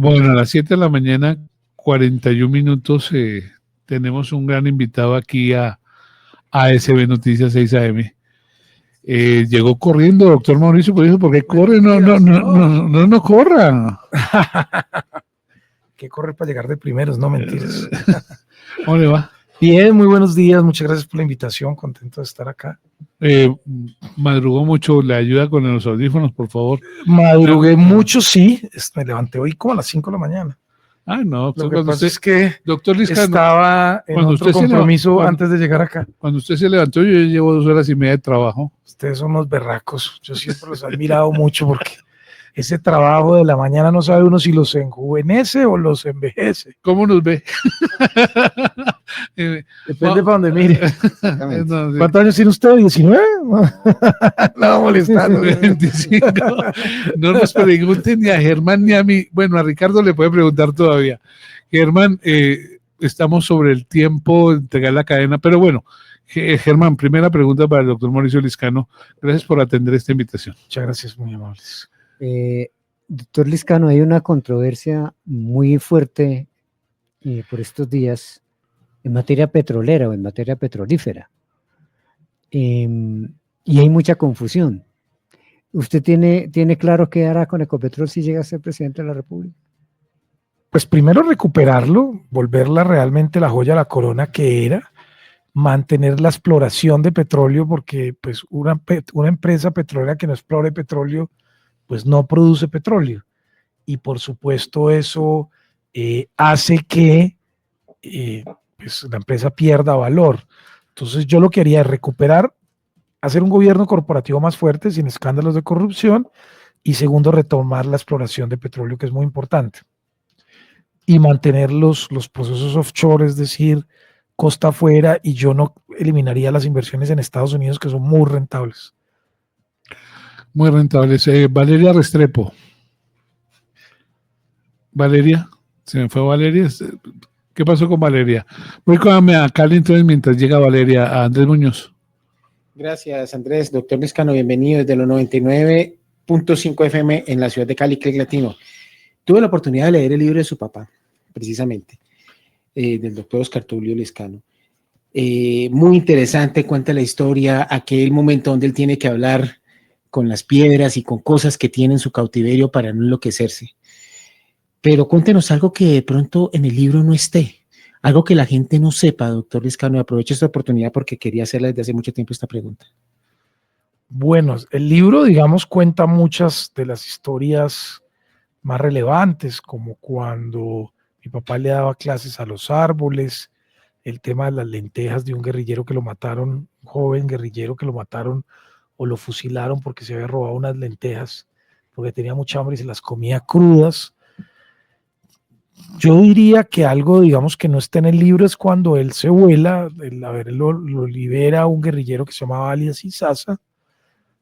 Bueno, a las 7 de la mañana, 41 minutos, tenemos un gran invitado aquí a ASB Noticias 6 AM. Llegó corriendo, doctor Mauricio, por eso, porque corre, no corra. Que corre para llegar de primeros, no mentiras. ¿Cómo le va? Bien, muy buenos días, muchas gracias por la invitación, contento de estar acá. Madrugó mucho, le ayuda con los audífonos, por favor. Madrugué mucho, sí, me levanté hoy como a las 5 de la mañana. Ah, no, doctor, lo que pasa es que doctor Liscano, estaba en otro compromiso antes de llegar acá. Cuando usted se levantó, yo llevo 2 horas y media de trabajo. Ustedes son unos berracos, yo siempre los he admirado mucho porque ese trabajo de la mañana no sabe uno si los enjuvenece o los envejece. ¿Cómo nos ve? Depende para donde mire. No, sí. ¿Cuántos años tiene usted? ¿19? No, molestando. 25. No nos pregunten ni a Germán ni a mí. Bueno, a Ricardo le puede preguntar todavía. Germán, estamos sobre el tiempo de entregar la cadena, pero bueno, Germán, primera pregunta para el doctor Mauricio Liscano. Gracias por atender esta invitación. Muchas gracias, muy amables. Doctor Liscano, hay una controversia muy fuerte por estos días en materia petrolera o en materia petrolífera. Y hay mucha confusión. ¿Usted tiene claro qué hará con Ecopetrol si llega a ser presidente de la República? Pues primero recuperarlo, volverla realmente la joya de la corona que era, mantener la exploración de petróleo, porque pues una empresa petrolera que no explore petróleo, pues no produce petróleo. Y por supuesto eso hace que pues la empresa pierda valor. Entonces yo lo que haría es recuperar, hacer un gobierno corporativo más fuerte, sin escándalos de corrupción, y segundo, retomar la exploración de petróleo, que es muy importante. Y mantener los procesos offshore, es decir, costa afuera, y yo no eliminaría las inversiones en Estados Unidos, que son muy rentables. Muy rentables. Valeria Restrepo. Valeria, se me fue Valeria. ¿Qué pasó con Valeria? Voy a Cali entonces mientras llega Valeria, a Andrés Muñoz. Gracias, Andrés. Doctor Liscano, bienvenido desde los 99.5 FM en la ciudad de Cali, Click Latino. Tuve la oportunidad de leer el libro de su papá, precisamente, del doctor Oscar Tulio Liscano. Muy interesante, cuenta la historia, aquel momento donde él tiene que hablar con las piedras y con cosas que tiene en su cautiverio para no enloquecerse. Pero cuéntenos algo que de pronto en el libro no esté, algo que la gente no sepa, doctor Liscano, y aprovecho esta oportunidad porque quería hacerle desde hace mucho tiempo esta pregunta. Bueno, el libro, digamos, cuenta muchas de las historias más relevantes, como cuando mi papá le daba clases a los árboles, el tema de las lentejas de un guerrillero que lo mataron, un joven guerrillero que lo mataron o lo fusilaron porque se había robado unas lentejas, porque tenía mucha hambre y se las comía crudas. Yo diría que algo, digamos, que no está en el libro es cuando él se vuela, lo libera un guerrillero que se llamaba alias Izaza.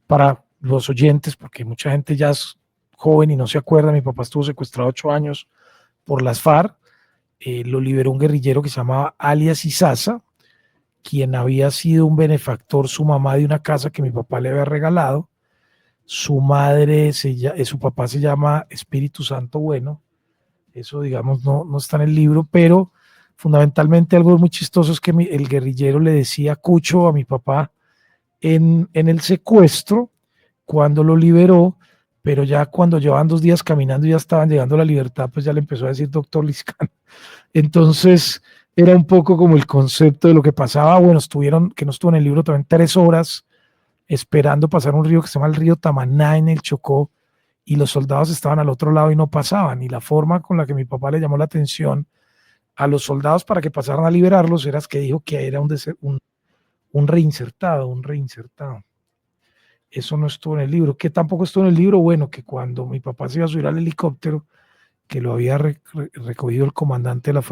Para los oyentes, porque mucha gente ya es joven y no se acuerda, mi papá estuvo secuestrado 8 años por las FARC, lo liberó un guerrillero que se llamaba alias Izaza, quien había sido un benefactor, su mamá, de una casa que mi papá le había regalado. Su madre, su papá se llama Espíritu Santo Bueno. Eso, digamos, no está en el libro, pero fundamentalmente algo muy chistoso es que el guerrillero le decía Cucho a mi papá en el secuestro, cuando lo liberó, pero ya cuando llevaban 2 días caminando y ya estaban llegando a la libertad, pues ya le empezó a decir doctor Liscano. Entonces era un poco como el concepto de lo que pasaba. Bueno, que no estuvo en el libro también, 3 horas esperando pasar un río que se llama el río Tamaná en el Chocó, y los soldados estaban al otro lado y no pasaban, y la forma con la que mi papá le llamó la atención a los soldados para que pasaran a liberarlos era que dijo que era un reinsertado. Eso no estuvo en el libro. ¿Qué tampoco estuvo en el libro? Bueno, que cuando mi papá se iba a subir al helicóptero, que lo había recogido el comandante de las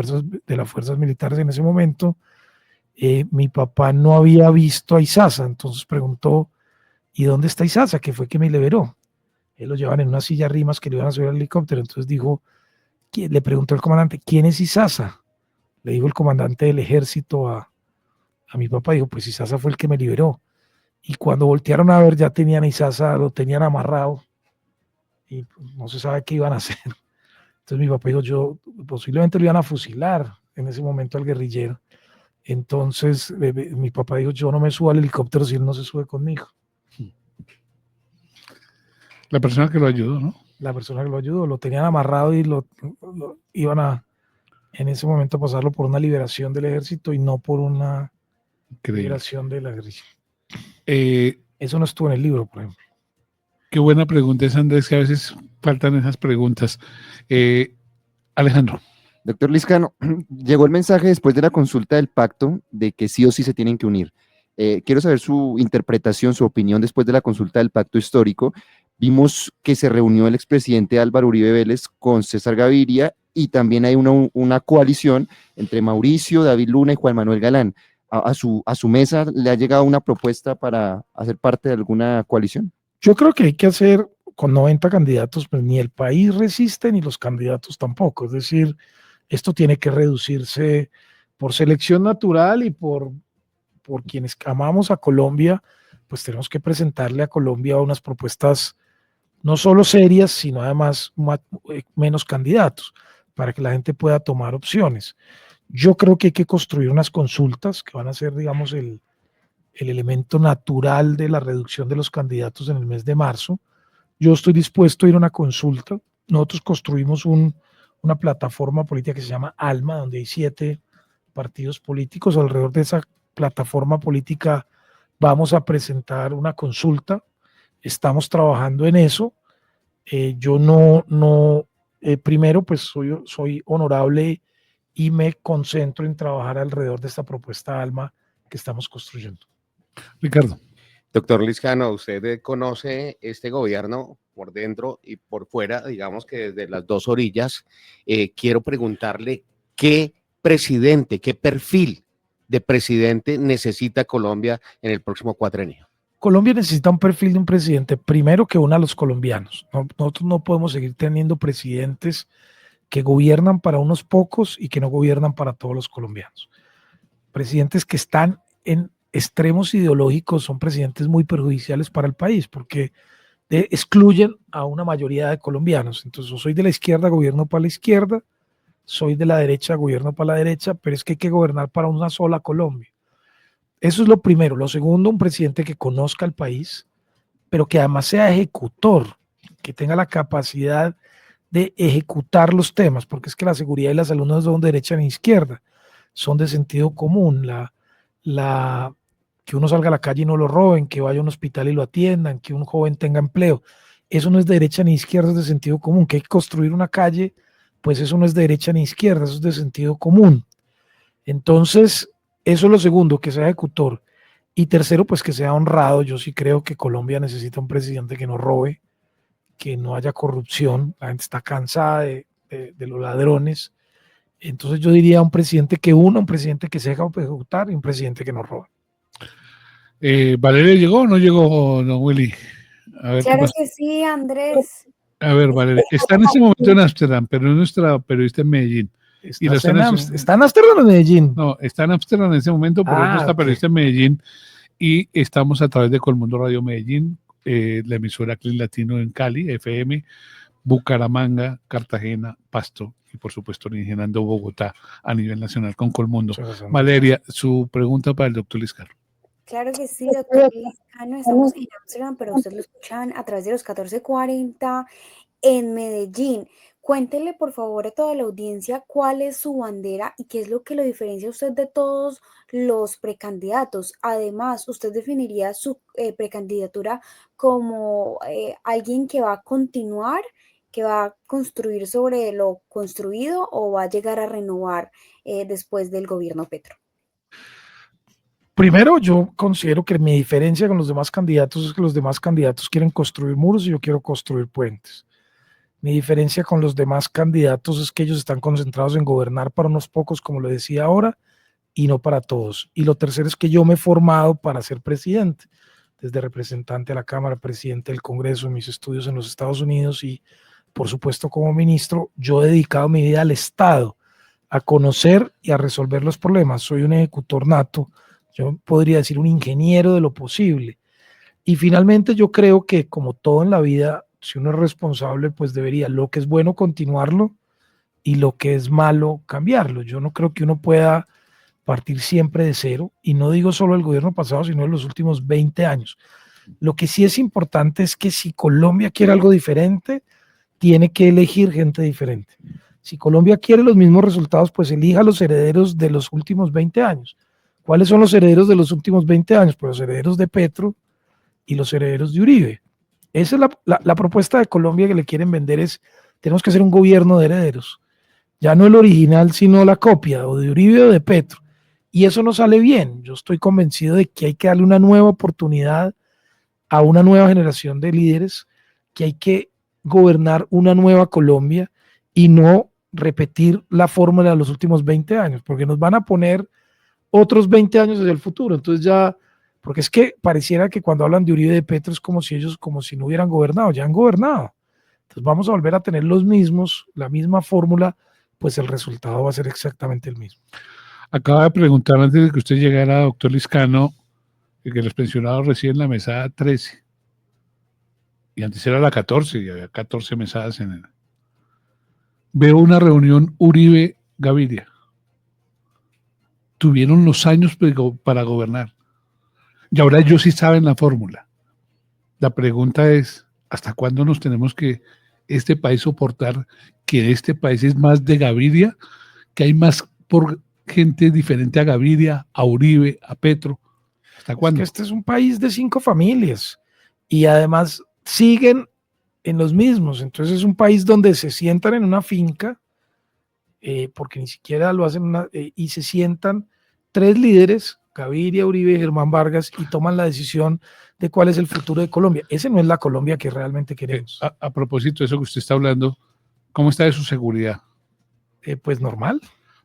fuerzas militares en ese momento, mi papá no había visto a Izaza, entonces preguntó, ¿y dónde está Izaza? Que fue que me liberó. Él lo llevaban en una silla rimas que le iban a subir al helicóptero, entonces le preguntó el comandante, ¿quién es Izaza? Le dijo el comandante del ejército a mi papá, dijo, pues Izaza fue el que me liberó. Y cuando voltearon a ver, ya tenían a Izaza, lo tenían amarrado y no se sabe qué iban a hacer. Entonces mi papá dijo, posiblemente lo iban a fusilar en ese momento al guerrillero. Entonces mi papá dijo, yo no me subo al helicóptero si él no se sube conmigo. La persona que lo ayudó, ¿no? La persona que lo ayudó, lo tenían amarrado y lo iban a, en ese momento, a pasarlo por una liberación del ejército y no por una Increíble. liberación de la guerrilla. Eh, Eso no estuvo en el libro, por ejemplo. Qué buena pregunta es, Andrés, que a veces faltan esas preguntas. Alejandro. Doctor Liscano, llegó el mensaje después de la consulta del pacto de que sí o sí se tienen que unir. Quiero saber su interpretación, su opinión después de la consulta del pacto histórico. Vimos que se reunió el expresidente Álvaro Uribe Vélez con César Gaviria y también hay una coalición entre Mauricio, David Luna y Juan Manuel Galán. ¿A su mesa le ha llegado una propuesta para hacer parte de alguna coalición? Yo creo que hay que hacer con 90 candidatos, pues ni el país resiste ni los candidatos tampoco. Es decir, esto tiene que reducirse por selección natural y por quienes amamos a Colombia, pues tenemos que presentarle a Colombia unas propuestas no solo serias, sino además menos candidatos, para que la gente pueda tomar opciones. Yo creo que hay que construir unas consultas que van a ser, digamos, el elemento natural de la reducción de los candidatos en el mes de marzo. Yo estoy dispuesto a ir a una consulta. Nosotros construimos una plataforma política que se llama ALMA, donde hay 7 partidos políticos. Alrededor de esa plataforma política vamos a presentar una consulta. Estamos trabajando en eso. Yo primero pues soy honorable y me concentro en trabajar alrededor de esta propuesta ALMA que estamos construyendo. Ricardo. Doctor Liscano, usted conoce este gobierno por dentro y por fuera, digamos que desde las dos orillas. Quiero preguntarle qué presidente, qué perfil de presidente necesita Colombia en el próximo cuatrenio. Colombia necesita un perfil de un presidente, primero, que una a los colombianos. Nosotros no podemos seguir teniendo presidentes que gobiernan para unos pocos y que no gobiernan para todos los colombianos. Presidentes que están en extremos ideológicos son presidentes muy perjudiciales para el país porque excluyen a una mayoría de colombianos. Entonces, yo soy de la izquierda, gobierno para la izquierda, soy de la derecha, gobierno para la derecha, pero es que hay que gobernar para una sola Colombia. Eso es lo primero. Lo segundo, un presidente que conozca el país, pero que además sea ejecutor, que tenga la capacidad de ejecutar los temas, porque es que la seguridad y la salud no son de derecha ni izquierda, son de sentido común. Que uno salga a la calle y no lo roben, que vaya a un hospital y lo atiendan, que un joven tenga empleo. Eso no es de derecha ni izquierda, es de sentido común. Que hay que construir una calle, pues eso no es de derecha ni izquierda, eso es de sentido común. Entonces, eso es lo segundo, que sea ejecutor. Y tercero, pues que sea honrado. Yo sí creo que Colombia necesita un presidente que no robe, que no haya corrupción. La gente está cansada de los ladrones. Entonces yo diría un presidente que una, un presidente que se deja ejecutar y un presidente que no roba. ¿Valeria llegó o no llegó, don Willy? A ver, claro que sí, Andrés. A ver, Valeria, está en este momento en Ámsterdam, pero es nuestra periodista en Medellín. ¿Está en Ámsterdam o en Medellín? No, está en Ámsterdam en ese momento, pero es nuestra periodista en Medellín y estamos a través de Colmundo Radio Medellín, la emisora Clic Latino en Cali, FM, Bucaramanga, Cartagena, Pasto y por supuesto originando Bogotá a nivel nacional con Colmundo. Valeria, su pregunta para el doctor Liscano. Claro que sí, doctor Liscano, estamos en Ámsterdam, pero ustedes lo escuchan a través de los 1440 en Medellín. Cuéntele, por favor, a toda la audiencia cuál es su bandera y qué es lo que lo diferencia a usted de todos los precandidatos. Además, ¿usted definiría su precandidatura como alguien que va a continuar, que va a construir sobre lo construido o va a llegar a renovar después del gobierno Petro? Primero, yo considero que mi diferencia con los demás candidatos es que los demás candidatos quieren construir muros y yo quiero construir puentes. Mi diferencia con los demás candidatos es que ellos están concentrados en gobernar para unos pocos, como lo decía ahora, y no para todos. Y lo tercero es que yo me he formado para ser presidente, desde representante a la Cámara, presidente del Congreso, mis estudios en los Estados Unidos y, por supuesto, como ministro, yo he dedicado mi vida al Estado, a conocer y a resolver los problemas. Soy un ejecutor nato. Yo podría decir un ingeniero de lo posible. Y finalmente yo creo que como todo en la vida, si uno es responsable, pues debería, lo que es bueno, continuarlo, y lo que es malo, cambiarlo. Yo no creo que uno pueda partir siempre de cero, y no digo solo el gobierno pasado, sino en los últimos 20 años. Lo que sí es importante es que si Colombia quiere algo diferente, tiene que elegir gente diferente. Si Colombia quiere los mismos resultados, pues elija los herederos de los últimos 20 años. ¿Cuáles son los herederos de los últimos 20 años? Pues los herederos de Petro y los herederos de Uribe. Esa es la propuesta de Colombia que le quieren vender, es tenemos que hacer un gobierno de herederos. Ya no el original, sino la copia, o de Uribe o de Petro. Y eso no sale bien. Yo estoy convencido de que hay que darle una nueva oportunidad a una nueva generación de líderes, que hay que gobernar una nueva Colombia y no repetir la fórmula de los últimos 20 años, porque nos van a poner otros 20 años hacia el futuro. Entonces ya, porque es que pareciera que cuando hablan de Uribe y de Petro es como si ellos, como si no hubieran gobernado, ya han gobernado. Entonces vamos a volver a tener los mismos, la misma fórmula, pues el resultado va a ser exactamente el mismo. Acaba de preguntar antes de que usted llegara, doctor Liscano, que los pensionados reciben la mesada 13. Y antes era la 14, y había 14 mesadas en el. Veo una reunión Uribe-Gaviria. Tuvieron los años para gobernar. Y ahora ellos sí saben la fórmula. La pregunta es, ¿hasta cuándo nos tenemos que este país soportar que este país es más de Gaviria, que hay más por gente diferente a Gaviria, a Uribe, a Petro? ¿Hasta cuándo? Es que este es un país de 5 familias y además siguen en los mismos. Entonces es un país donde se sientan en una finca, porque ni siquiera lo hacen, y se sientan 3 líderes, Gaviria, Uribe y Germán Vargas, y toman la decisión de cuál es el futuro de Colombia. Ese no es la Colombia que realmente queremos. A propósito de eso que usted está hablando, ¿cómo está de su seguridad? Pues normal,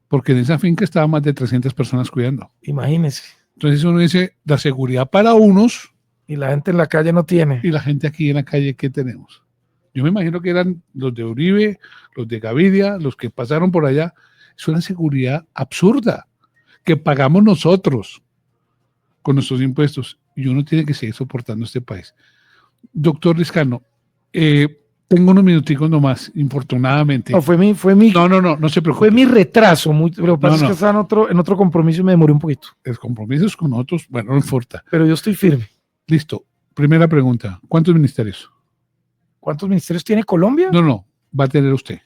Porque en esa finca estaban más de 300 personas cuidando. imagínense. Entonces uno dice, la seguridad para unos Y la gente en la calle no tiene. y la gente aquí en la calle, ¿qué tenemos? Yo me imagino que eran los de Uribe, los de Gaviria, los que pasaron por allá. Es una seguridad absurda que pagamos nosotros con nuestros impuestos, y uno tiene que seguir soportando este país. Doctor Liscano, tengo unos minuticos nomás, infortunadamente. No, no se preocupe. fue mi retraso. Lo que pasa es que No. estaba en otro compromiso y me demoré un poquito. Los compromisos con nosotros, bueno, no importa. Pero yo estoy firme. Listo. Primera pregunta. ¿Cuántos ministerios? ¿Cuántos ministerios tiene Colombia? No, va a tener usted.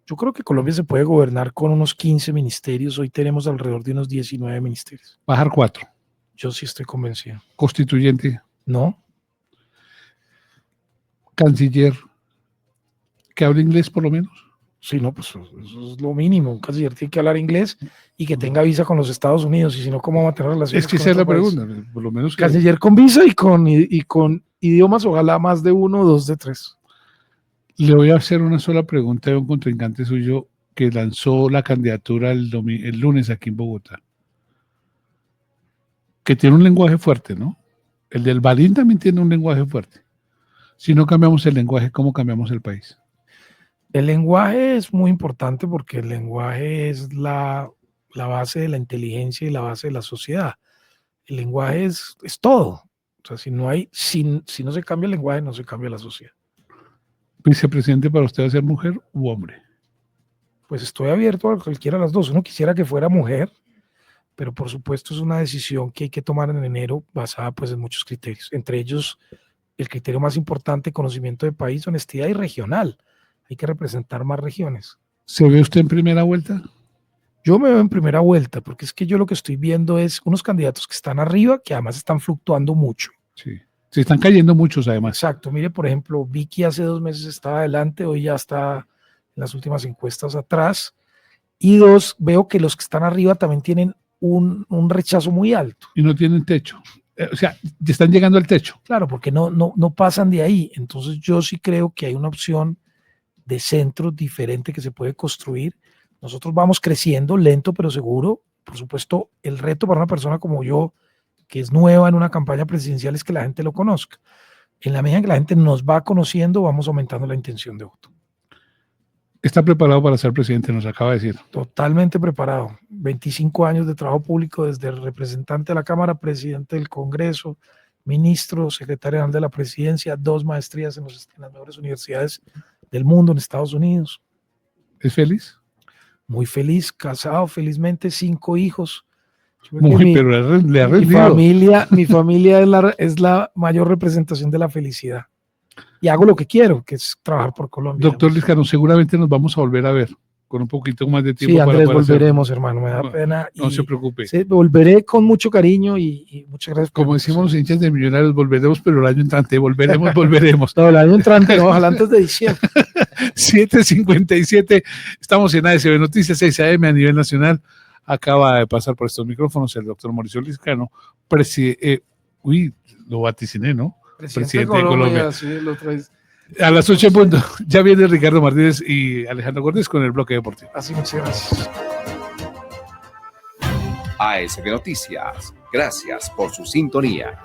Yo creo que Colombia se puede gobernar con unos 15 ministerios. Hoy tenemos alrededor de unos 19 ministerios. Bajar 4. Yo sí estoy convencido. Constituyente, ¿No? canciller, que hable inglés por lo menos. Sí, no, pues eso es lo mínimo. Un canciller tiene que hablar inglés y que tenga visa con los Estados Unidos. Y si no, ¿cómo va a tener relaciones? Es que con esa es la otro país? pregunta. Por lo menos que Canciller con visa y con idiomas, ojalá más de 1 o 2 de 3. le voy a hacer una sola pregunta de un contrincante suyo que lanzó la candidatura el lunes aquí en Bogotá. Que tiene un lenguaje fuerte, ¿no? El del Balín también tiene un lenguaje fuerte. Si no cambiamos el lenguaje, ¿cómo cambiamos el país? El lenguaje es muy importante porque el lenguaje es la base de la inteligencia y la base de la sociedad. El lenguaje es todo. O sea, si no se cambia el lenguaje, no se cambia la sociedad. ¿Vicepresidente para usted va a ser mujer u hombre? Pues estoy abierto a cualquiera de las dos. Uno quisiera que fuera mujer, pero por supuesto es una decisión que hay que tomar en enero basada pues en muchos criterios. Entre ellos, el criterio más importante, conocimiento de país, honestidad y regional. Hay que representar más regiones. ¿Se ve usted en primera vuelta? Yo me veo en primera vuelta, porque es que yo lo que estoy viendo es unos candidatos que están arriba, que además están fluctuando mucho. Sí. Se están cayendo muchos además. Exacto. Mire, por ejemplo, Vicky hace 2 meses estaba adelante, hoy ya está en las últimas encuestas atrás. Y 2, veo que los que están arriba también tienen un rechazo muy alto. Y no tienen techo. O sea, están llegando al techo. Claro, porque no pasan de ahí. Entonces yo sí creo que hay una opción de centro diferente que se puede construir. Nosotros vamos creciendo lento pero seguro. Por supuesto, el reto para una persona como yo, que es nueva en una campaña presidencial, es que la gente lo conozca. En la medida en que la gente nos va conociendo, vamos aumentando la intención de voto. Está preparado para ser presidente, nos acaba de decir. Totalmente preparado. 25 años de trabajo público, desde el representante de la Cámara, presidente del Congreso, ministro, secretario general de la presidencia, 2 maestrías en las mejores universidades del mundo en Estados Unidos. ¿Es feliz? muy feliz, casado felizmente, 5 hijos. Yo creo que Muy, mi- pero le ha mi rendido. familia es la mayor representación de la felicidad. Y hago lo que quiero, que es trabajar por Colombia. Doctor digamos. Liscano, seguramente nos vamos a volver a ver con un poquito más de tiempo Sí, para Andrés, poder hacer- volveremos, hermano, me da No, pena. No y se preocupe. sí, volveré con mucho cariño y muchas gracias. por Como la decimos los invitación. hinchas de Millonarios, volveremos, pero el año entrante, volveremos. No, el año entrante, no, ojalá antes de diciembre. 7:57, estamos en ASB Noticias 6 AM a nivel nacional. Acaba de pasar por estos micrófonos el doctor Mauricio Liscano, lo vaticiné, ¿no? Presidente de Colombia. Sí, lo traes. A las 8 en punto, ya viene Ricardo Martínez y Alejandro Cortés con el bloque deportivo. Así, muchas gracias. ASB Noticias, gracias por su sintonía.